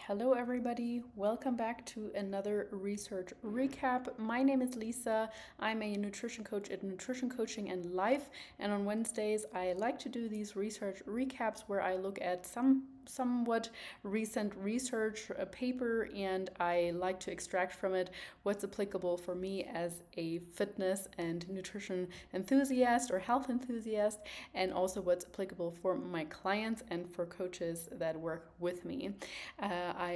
Hello, everybody. Welcome back to another research recap. My name is Lisa. I'm a nutrition coach at Nutrition Coaching and Life. And on Wednesdays, I like to do these research recaps where I look at somewhat recent research paper and I like to extract from it what's applicable for me as a fitness and nutrition enthusiast or health enthusiast, and also what's applicable for my clients and for coaches that work with me.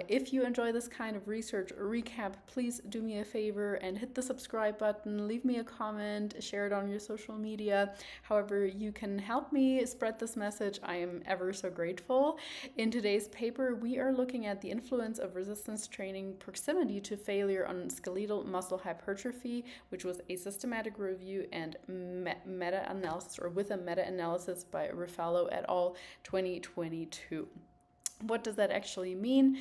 If you enjoy this kind of research recap, please do me a favor and hit the subscribe button, leave me a comment, share it on your social media. However you can help me spread this message, I am ever so grateful. In today's paper, we are looking at the influence of resistance training proximity to failure on skeletal muscle hypertrophy, which was a systematic review and meta-analysis, or with a meta-analysis by Refalo et al. 2022. What does that actually mean?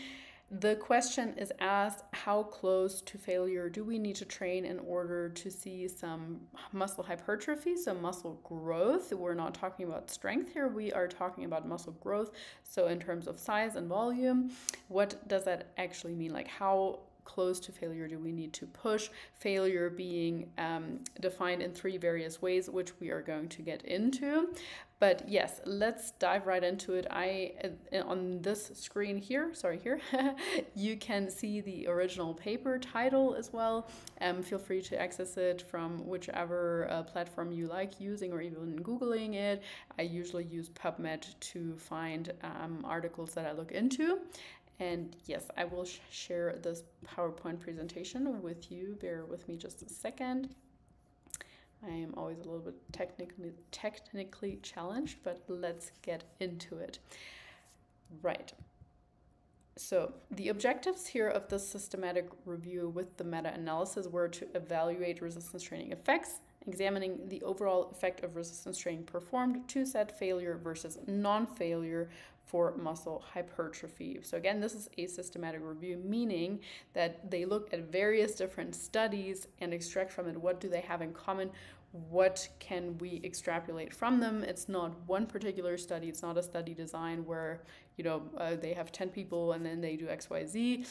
The question is asked, how close to failure do we need to train in order to see some muscle hypertrophy, so muscle growth? We're not talking about strength here, we are talking about muscle growth. So in terms of size and volume, what does that actually mean? Like, how close to failure do we need to push? Failure being defined in three various ways, which we are going to get into. But yes, let's dive right into it. On this screen here, you can see the original paper title as well. Feel free to access it from whichever platform you like using, or even Googling it. I usually use PubMed to find articles that I look into. And yes, I will share this PowerPoint presentation with you. Bear with me just a second. I am always a little bit technically challenged, but let's get into it. Right. So the objectives here of this systematic review with the meta-analysis were to evaluate resistance training effects, examining the overall effect of resistance training performed to set failure versus non-failure for muscle hypertrophy. So again, this is a systematic review, meaning that they look at various different studies and extract from it what do they have in common, what can we extrapolate from them. It's not one particular study, it's not a study design where they have 10 people and then they do XYZ.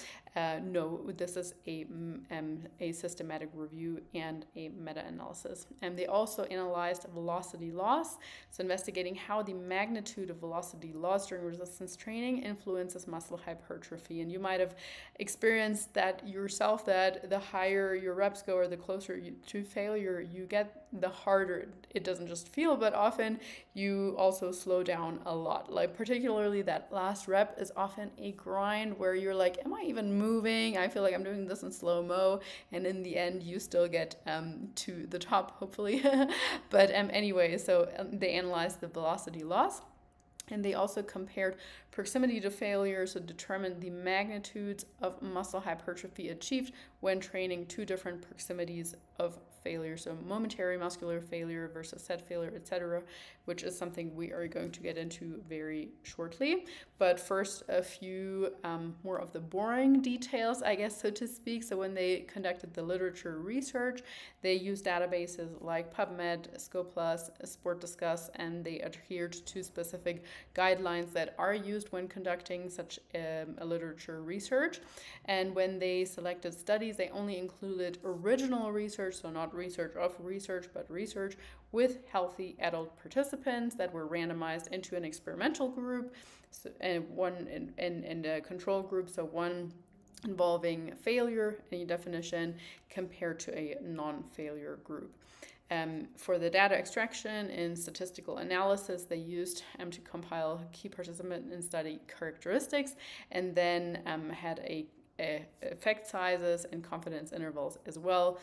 No, this is a systematic review and a meta-analysis. And they also analyzed velocity loss, so investigating how the magnitude of velocity loss during resistance training influences muscle hypertrophy. And you might have experienced that yourself, that the higher your reps go or the closer to failure you get, the harder it doesn't just feel, but often you also slow down a lot. Like particularly that last rep is often a grind where you're like, am I even moving? I feel like I'm doing this in slow-mo, and in the end you still get to the top, hopefully. But anyway, so they analyzed the velocity loss. And they also compared proximity to failure, so determined the magnitudes of muscle hypertrophy achieved when training two different proximities of failure, so momentary muscular failure versus set failure, etc., which is something we are going to get into very shortly. But first, a few more of the boring details, I guess, so to speak. So when they conducted the literature research, they used databases like PubMed, Scoplus, Sport Discuss, and they adhered to specific guidelines that are used when conducting such a literature research. And when they selected studies, they only included original research, so not research of research, but research with healthy adult participants that were randomized into an experimental group, and one in a control group, so one involving failure, any definition, compared to a non-failure group. For the data extraction and statistical analysis, they used to compile key participant and study characteristics, and then had a effect sizes and confidence intervals as well.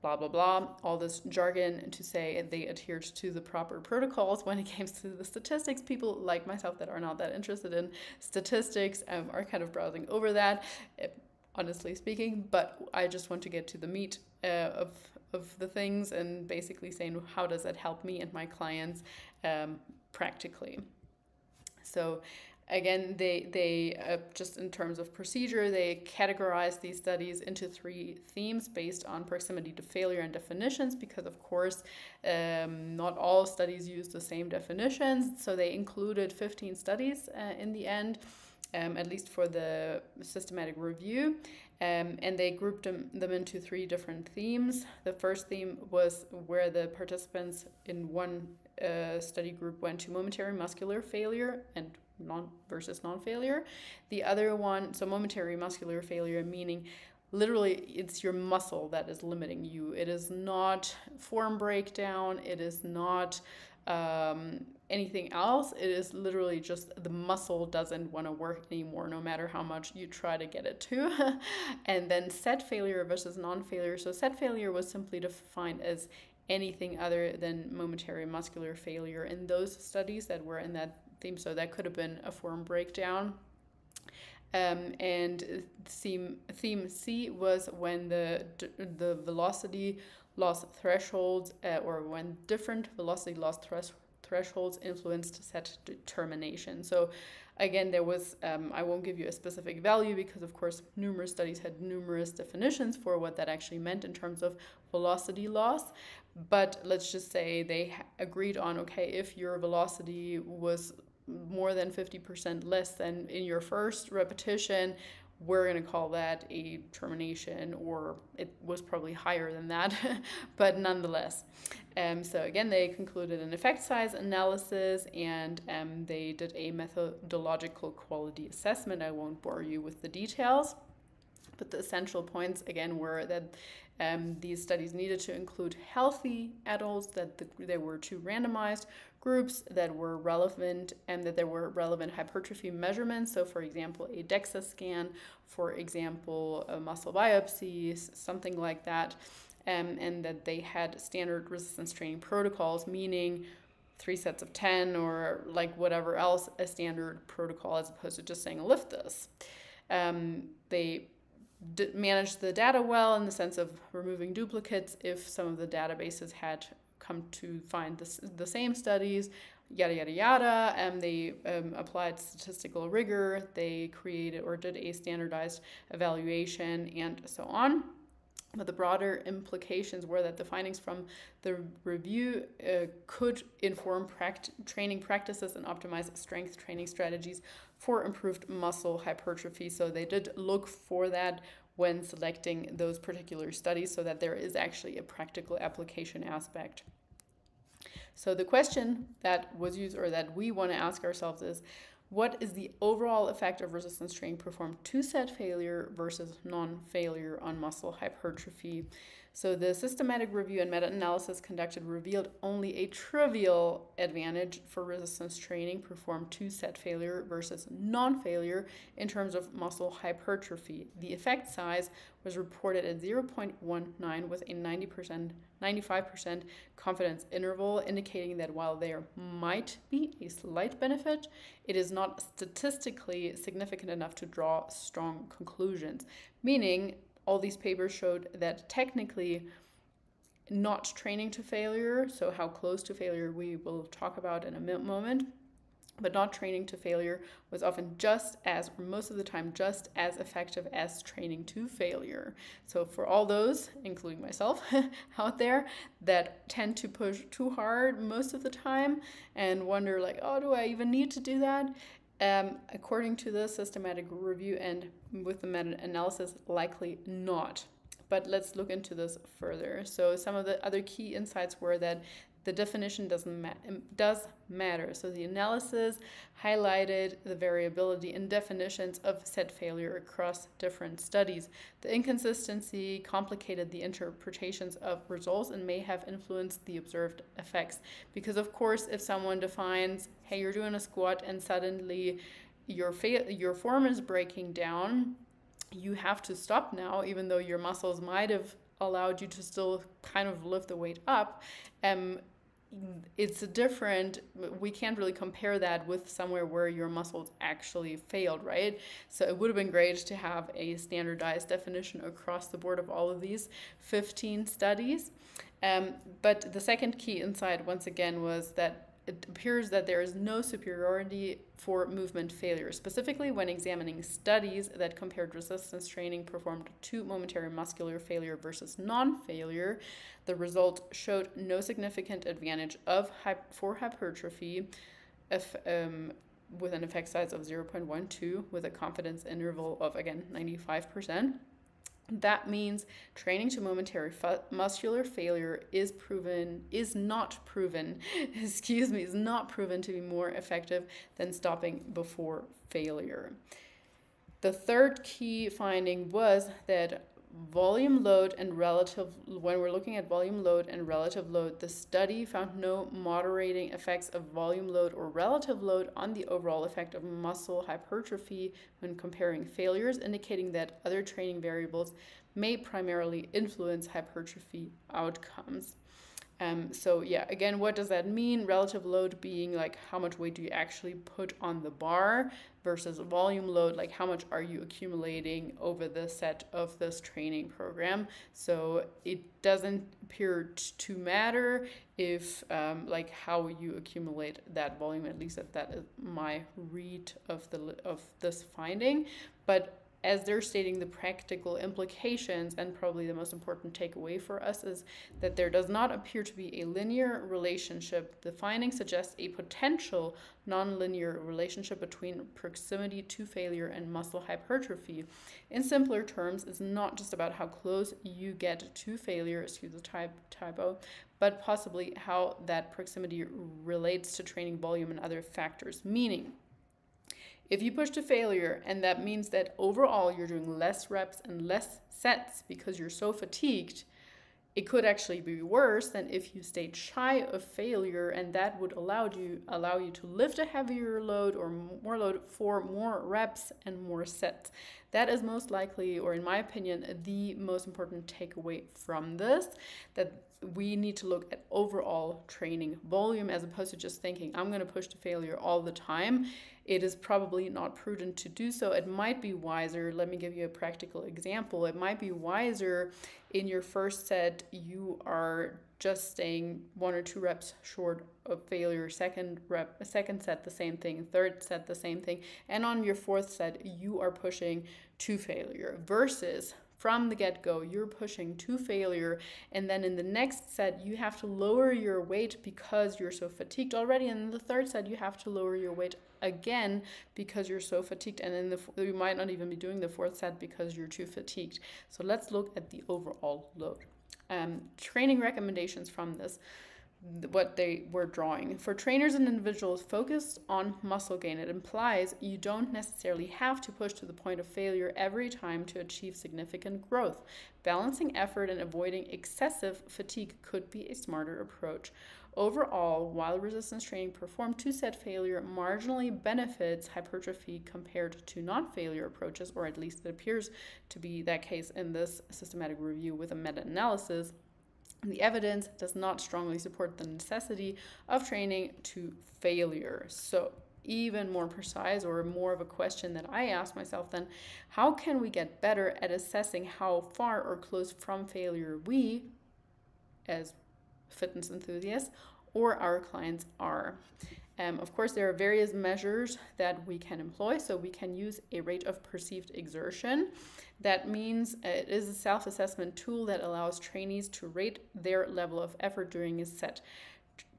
Blah, blah, blah, all this jargon to say they adhered to the proper protocols when it came to the statistics. People like myself that are not that interested in statistics are kind of browsing over that, honestly speaking, but I just want to get to the meat of the things and basically saying how does that help me and my clients practically. So again, they just in terms of procedure, they categorize these studies into three themes based on proximity to failure and definitions, because of course not all studies use the same definitions. So they included 15 studies in the end. at least for the systematic review. And they grouped them into 3 different themes. The first theme was where the participants in one study group went to momentary muscular failure and versus non-failure. The other one, so momentary muscular failure, meaning literally it's your muscle that is limiting you. It is not form breakdown. It is not anything else. It is literally just the muscle doesn't want to work anymore, no matter how much you try to get it to. And then set failure versus non-failure. So set failure was simply defined as anything other than momentary muscular failure in those studies that were in that theme. So that could have been a form breakdown. And theme C was when the velocity loss thresholds or when different velocity loss thresholds influenced set determination. So again, there was, I won't give you a specific value because of course numerous studies had numerous definitions for what that actually meant in terms of velocity loss. But let's just say they agreed on, okay, if your velocity was more than 50% less than in your first repetition, we're going to call that a termination, or it was probably higher than that, but nonetheless. So again, they concluded an effect size analysis, and they did a methodological quality assessment. I won't bore you with the details, but the essential points again were that these studies needed to include healthy adults, that there were 2 randomized groups that were relevant, and that there were relevant hypertrophy measurements. So for example, a DEXA scan, for example, a muscle biopsy, something like that, and that they had standard resistance training protocols, meaning 3 sets of 10 or like whatever else, a standard protocol, as opposed to just saying lift this. They managed the data well in the sense of removing duplicates if some of the databases had come to find the same studies, yada, yada, yada. And they applied statistical rigor. They created or did a standardized evaluation and so on. But the broader implications were that the findings from the review could inform training practices and optimize strength training strategies for improved muscle hypertrophy. So they did look for that when selecting those particular studies, so that there is actually a practical application aspect. So the question that was used, or that we want to ask ourselves, is what is the overall effect of resistance training performed to set failure versus non-failure on muscle hypertrophy? So the systematic review and meta-analysis conducted revealed only a trivial advantage for resistance training performed to set failure versus non-failure in terms of muscle hypertrophy. The effect size was reported at 0.19 with a 95% confidence interval, indicating that while there might be a slight benefit, it is not statistically significant enough to draw strong conclusions. Meaning, all these papers showed that technically not training to failure, so how close to failure we will talk about in a moment, but not training to failure was often just as, or most of the time, just as effective as training to failure. So for all those, including myself out there, that tend to push too hard most of the time and wonder like, oh, do I even need to do that? According to the systematic review and with the meta-analysis, likely not. But let's look into this further. So some of the other key insights were that the definition does matter. So the analysis highlighted the variability in definitions of set failure across different studies. The inconsistency complicated the interpretations of results and may have influenced the observed effects. Because of course, if someone defines, hey, you're doing a squat and suddenly your form is breaking down, you have to stop now, even though your muscles might have allowed you to still kind of lift the weight up. It's different. We can't really compare that with somewhere where your muscles actually failed, right? So it would have been great to have a standardized definition across the board of all of these 15 studies. But the second key insight, once again, was that it appears that there is no superiority for movement failure, specifically when examining studies that compared resistance training performed to momentary muscular failure versus non-failure. The result showed no significant advantage for hypertrophy with an effect size of 0.12 with a confidence interval of, again, 95%. That means training to momentary muscular failure is not proven to be more effective than stopping before failure. The third key finding was that volume load and relative, when we're looking at volume load and relative load, the study found no moderating effects of volume load or relative load on the overall effect of muscle hypertrophy when comparing failures, indicating that other training variables may primarily influence hypertrophy outcomes. So yeah, again, what does that mean? Relative load being like how much weight do you actually put on the bar versus volume load, like how much are you accumulating over the set of this training program. So it doesn't appear to matter if like how you accumulate that volume, at least that is my read of this finding. But as they're stating, the practical implications and probably the most important takeaway for us is that there does not appear to be a linear relationship. The finding suggests a potential nonlinear relationship between proximity to failure and muscle hypertrophy. In simpler terms, it's not just about how close you get to failure, excuse the typo, but possibly how that proximity relates to training volume and other factors. Meaning, if you push to failure, and that means that overall you're doing less reps and less sets because you're so fatigued, it could actually be worse than if you stayed shy of failure, and that would allow you to lift a heavier load or more load for more reps and more sets. That is most likely, or in my opinion, the most important takeaway from this, that we need to look at overall training volume as opposed to just thinking, I'm going to push to failure all the time. It is probably not prudent to do so. It might be wiser. Let me give you a practical example. It might be wiser in your first set, you are just staying 1 or 2 reps short of failure. Second set, the same thing. Third set, the same thing. And on your fourth set, you are pushing to failure versus from the get-go, you're pushing to failure, and then in the next set, you have to lower your weight because you're so fatigued already, and in the third set, you have to lower your weight again because you're so fatigued, and then you might not even be doing the fourth set because you're too fatigued. So let's look at the overall load. Training recommendations from this, what they were drawing. For trainers and individuals focused on muscle gain, it implies you don't necessarily have to push to the point of failure every time to achieve significant growth. Balancing effort and avoiding excessive fatigue could be a smarter approach. Overall, while resistance training performed to set failure marginally benefits hypertrophy compared to non-failure approaches, or at least it appears to be that case in this systematic review with a meta-analysis, the evidence does not strongly support the necessity of training to failure. So even more precise, or more of a question that I ask myself then, how can we get better at assessing how far or close from failure we, as fitness enthusiasts, or our clients are? Of course, there are various measures that we can employ. So we can use a rate of perceived exertion. That means it is a self-assessment tool that allows trainees to rate their level of effort during a set.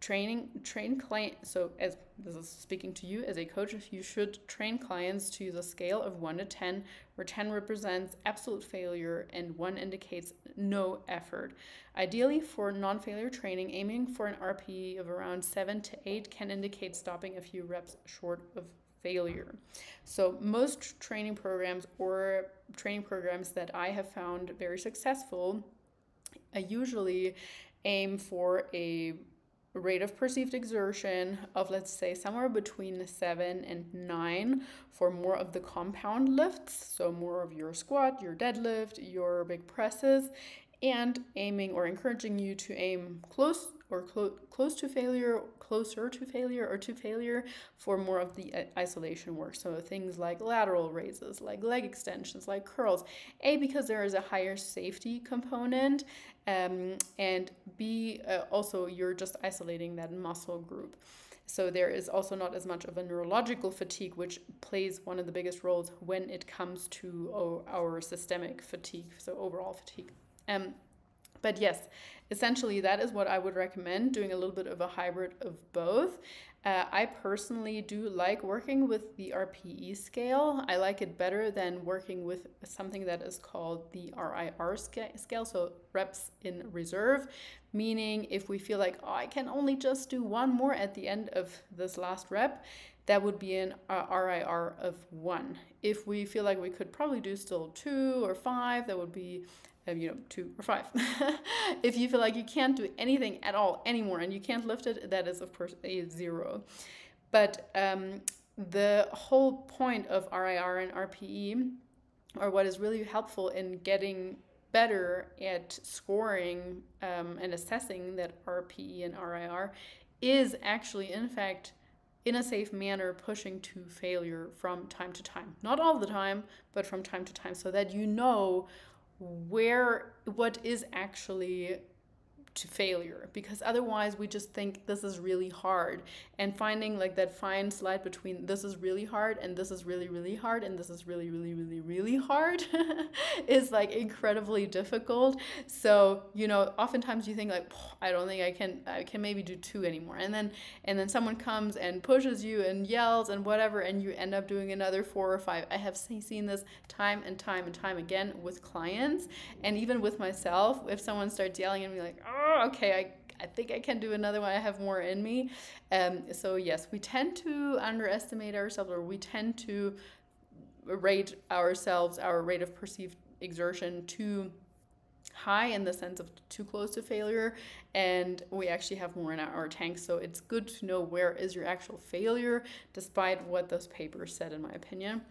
So as this is speaking to you as a coach, you should train clients to use a scale of 1 to 10, where 10 represents absolute failure and 1 indicates no effort. Ideally, for non-failure training, aiming for an RPE of around 7 to 8 can indicate stopping a few reps short of failure. So most training programs, or training programs that I have found very successful, usually aim for a rate of perceived exertion of, let's say, somewhere between 7 and 9 for more of the compound lifts, so more of your squat, your deadlift, your big presses, and aiming or encouraging you to aim close to failure, closer to failure, or to failure for more of the isolation work. So things like lateral raises, like leg extensions, like curls. A, because there is a higher safety component, and B, also you're just isolating that muscle group. So there is also not as much of a neurological fatigue, which plays one of the biggest roles when it comes to our systemic fatigue, so overall fatigue. But yes, essentially that is what I would recommend, doing a little bit of a hybrid of both. I personally do like working with the RPE scale. I like it better than working with something that is called the RIR scale, so reps in reserve, meaning if we feel like, oh, I can only just do one more at the end of this last rep, that would be an RIR of 1. If we feel like we could probably do still 2 or 5, that would be 2 or 5. If you feel like you can't do anything at all anymore and you can't lift it, that is, of course, a 0. But the whole point of RIR and RPE, or what is really helpful in getting better at scoring and assessing that RPE and RIR, is actually, in fact, in a safe manner, pushing to failure from time to time. Not all the time, but from time to time, so that you know what is actually to failure, because otherwise we just think this is really hard, and finding like that fine slide between this is really hard and this is really really hard and this is really really really really hard is like incredibly difficult. So oftentimes you think like, I don't think I can maybe do 2 anymore, and then someone comes and pushes you and yells and whatever, and you end up doing another 4 or 5. I have seen this time and time and time again with clients, and even with myself. If someone starts yelling at me like, oh, okay, I think I can do another one, I have more in me. So yes, we tend to underestimate ourselves, or we tend to rate ourselves, our rate of perceived exertion, too high, in the sense of too close to failure, and we actually have more in our tank. So it's good to know where is your actual failure, despite what those papers said, in my opinion.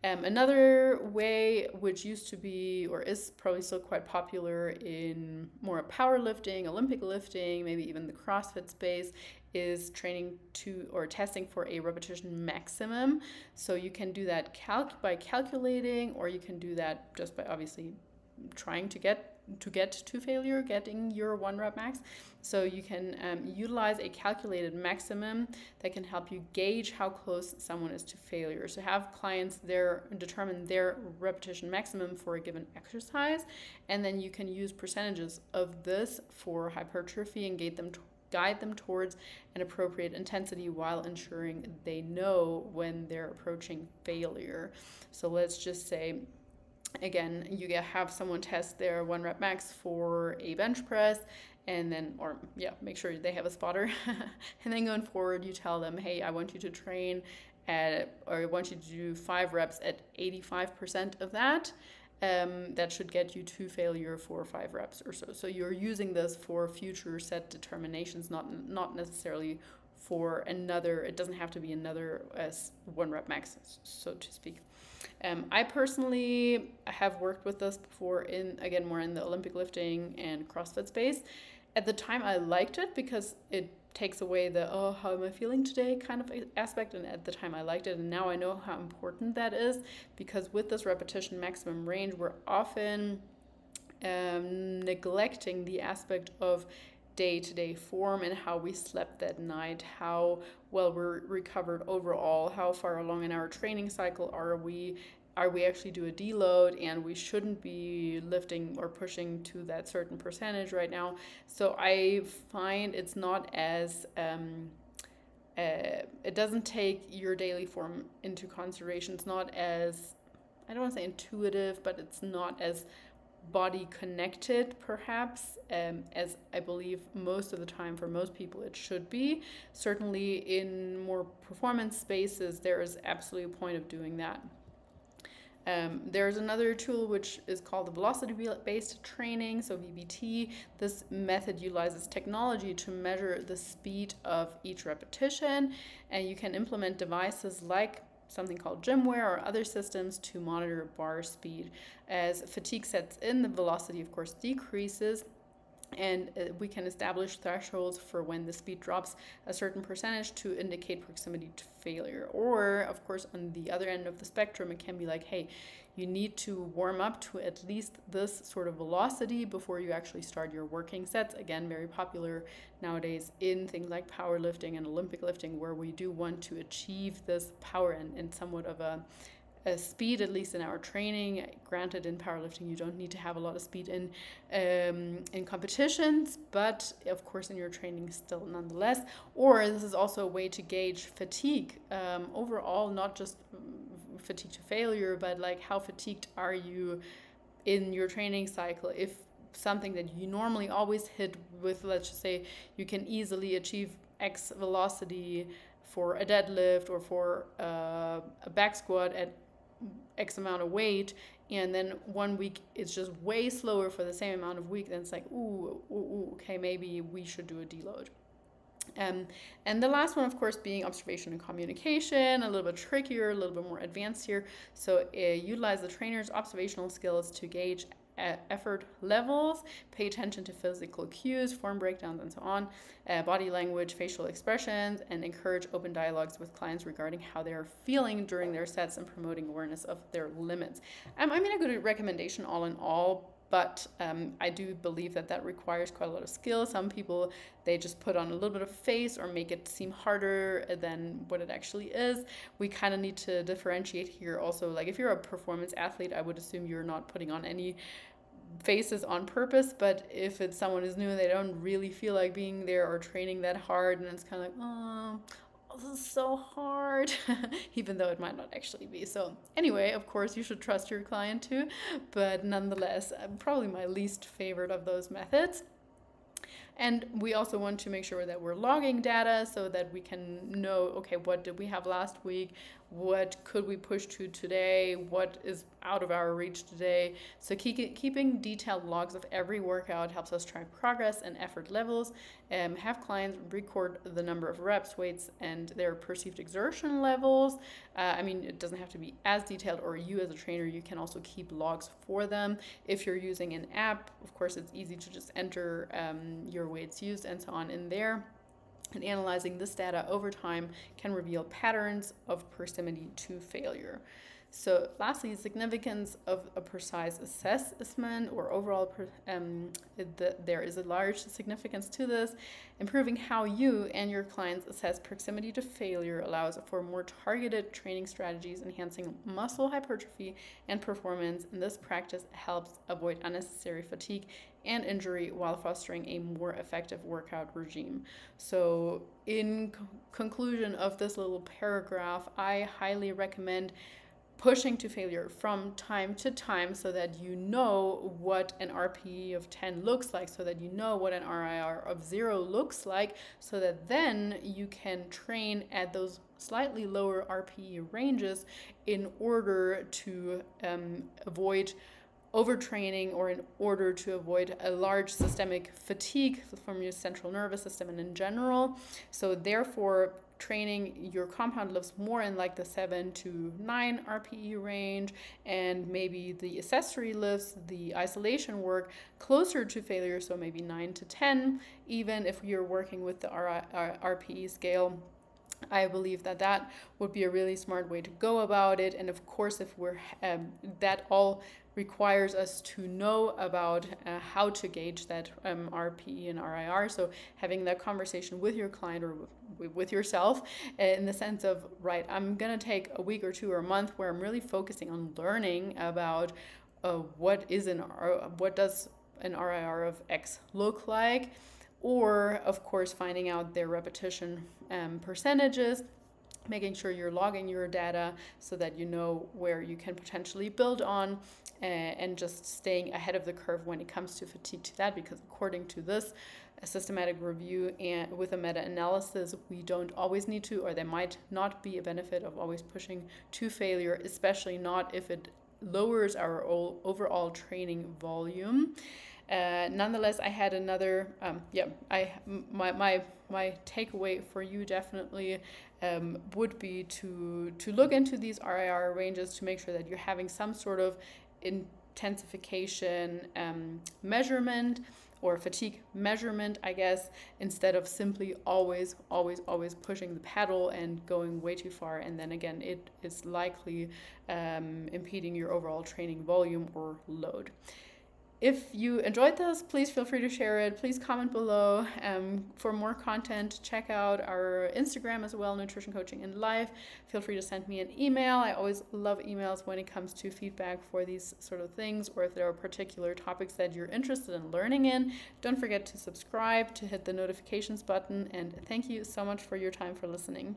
Another way, which used to be or is probably still quite popular in more powerlifting, Olympic lifting, maybe even the CrossFit space, is training to or testing for a repetition maximum. So you can do that by calculating, or you can do that just by obviously trying to get to failure, getting your 1 rep max. So you can utilize a calculated maximum that can help you gauge how close someone is to failure. So have clients determine their repetition maximum for a given exercise, and then you can use percentages of this for hypertrophy and guide them towards an appropriate intensity, while ensuring they know when they're approaching failure. So let's just say, again, you have someone test their 1 rep max for a bench press, and then, make sure they have a spotter. And then going forward, you tell them, hey, I want you to train or I want you to do 5 reps at 85% of that. That should get you to failure for 5 reps or so. So you're using this for future set determinations, not necessarily for another. It doesn't have to be another 1 rep max, so to speak. I personally have worked with this before more in the Olympic lifting and CrossFit space. At the time, I liked it because it takes away the, oh, how am I feeling today kind of aspect. And at the time I liked it, and now I know how important that is, because with this repetition maximum range, we're often neglecting the aspect of day-to-day form and how we slept that night, how well we're recovered overall, how far along in our training cycle are we actually do a deload, and we shouldn't be lifting or pushing to that certain percentage right now. So I find it's not as it doesn't take your daily form into consideration. It's not as, I don't want to say intuitive, but it's not as body connected perhaps as I believe most of the time for most people it should be. Certainly in more performance spaces, there is absolutely a point of doing that. There's another tool which is called the velocity-based training, so VBT. This method utilizes technology to measure the speed of each repetition, and you can implement devices like something called GymWare or other systems to monitor bar speed. As fatigue sets in, the velocity, of course, decreases, and we can establish thresholds for when the speed drops a certain percentage to indicate proximity to failure. Or, of course, on the other end of the spectrum, it can be like, hey, you need to warm up to at least this sort of velocity before you actually start your working sets. Again, very popular nowadays in things like powerlifting and Olympic lifting, where we do want to achieve this power and somewhat of a speed, at least in our training. Granted, in powerlifting, you don't need to have a lot of speed in competitions, but of course in your training still nonetheless. Or this is also a way to gauge fatigue overall, not just fatigue to failure, but like how fatigued are you in your training cycle. If something that you normally always hit with, let's just say you can easily achieve X velocity for a deadlift or for a back squat at X amount of weight, and then one week it's just way slower for the same amount of week, then it's like, okay, maybe we should do a deload. And the last one, of course, being observation and communication, a little bit trickier, a little bit more advanced here. So utilize the trainer's observational skills to gauge effort levels, pay attention to physical cues, form breakdowns, and so on, body language, facial expressions, and encourage open dialogues with clients regarding how they are feeling during their sets and promoting awareness of their limits. I mean, a good recommendation all in all, but I do believe that requires quite a lot of skill. Some people, they just put on a little bit of face or make it seem harder than what it actually is. We kind of need to differentiate here also. Like if you're a performance athlete, I would assume you're not putting on any faces on purpose, but if it's someone who's new and they don't really feel like being there or training that hard, and it's kind of like, oh, this is so hard, even though it might not actually be. So anyway, of course, you should trust your client too, but nonetheless, probably my least favorite of those methods. And we also want to make sure that we're logging data so that we can know, okay, what did we have last week? What could we push to today? What is out of our reach today? So keeping detailed logs of every workout helps us track progress and effort levels. Have clients record the number of reps, weights, and their perceived exertion levels. I mean, it doesn't have to be as detailed, or you as a trainer, you can also keep logs for them. If you're using an app, of course, it's easy to just enter your weights used and so on in there. And analyzing this data over time can reveal patterns of proximity to failure. So lastly, the significance of a precise assessment or overall, there is a large significance to this. Improving how you and your clients assess proximity to failure allows for more targeted training strategies, enhancing muscle hypertrophy and performance. And this practice helps avoid unnecessary fatigue and injury while fostering a more effective workout regime. So in conclusion of this little paragraph, I highly recommend pushing to failure from time to time so that you know what an RPE of 10 looks like, so that you know what an RIR of 0 looks like, so that then you can train at those slightly lower RPE ranges in order to avoid overtraining, or in order to avoid a large systemic fatigue from your central nervous system and in general. So therefore, training your compound lifts more in like the 7 to 9 RPE range, and maybe the accessory lifts, the isolation work, closer to failure, so maybe 9 to 10, even if you're working with the RPE scale. I believe that would be a really smart way to go about it. And of course, if we're that all requires us to know about how to gauge that RPE and RIR. So having that conversation with your client or with yourself in the sense of, right, I'm going to take a week or two or a month where I'm really focusing on learning about what does an RIR of X look like, or of course finding out their repetition percentages, making sure you're logging your data so that you know where you can potentially build on, and just staying ahead of the curve when it comes to fatigue to that, because according to this systematic review and with a meta-analysis, we don't always need to, or there might not be a benefit of always pushing to failure, especially not if it lowers our overall training volume. Nonetheless, I had another, my takeaway for you definitely would be to look into these RIR ranges to make sure that you're having some sort of intensification measurement or fatigue measurement, I guess, instead of simply always pushing the pedal and going way too far. And then again, it is likely impeding your overall training volume or load. If you enjoyed this, please feel free to share it. Please comment below. For more content, check out our Instagram as well, Nutrition Coaching in Life. Feel free to send me an email. I always love emails when it comes to feedback for these sort of things, or if there are particular topics that you're interested in learning in. Don't forget to subscribe, to hit the notifications button, and thank you so much for your time for listening.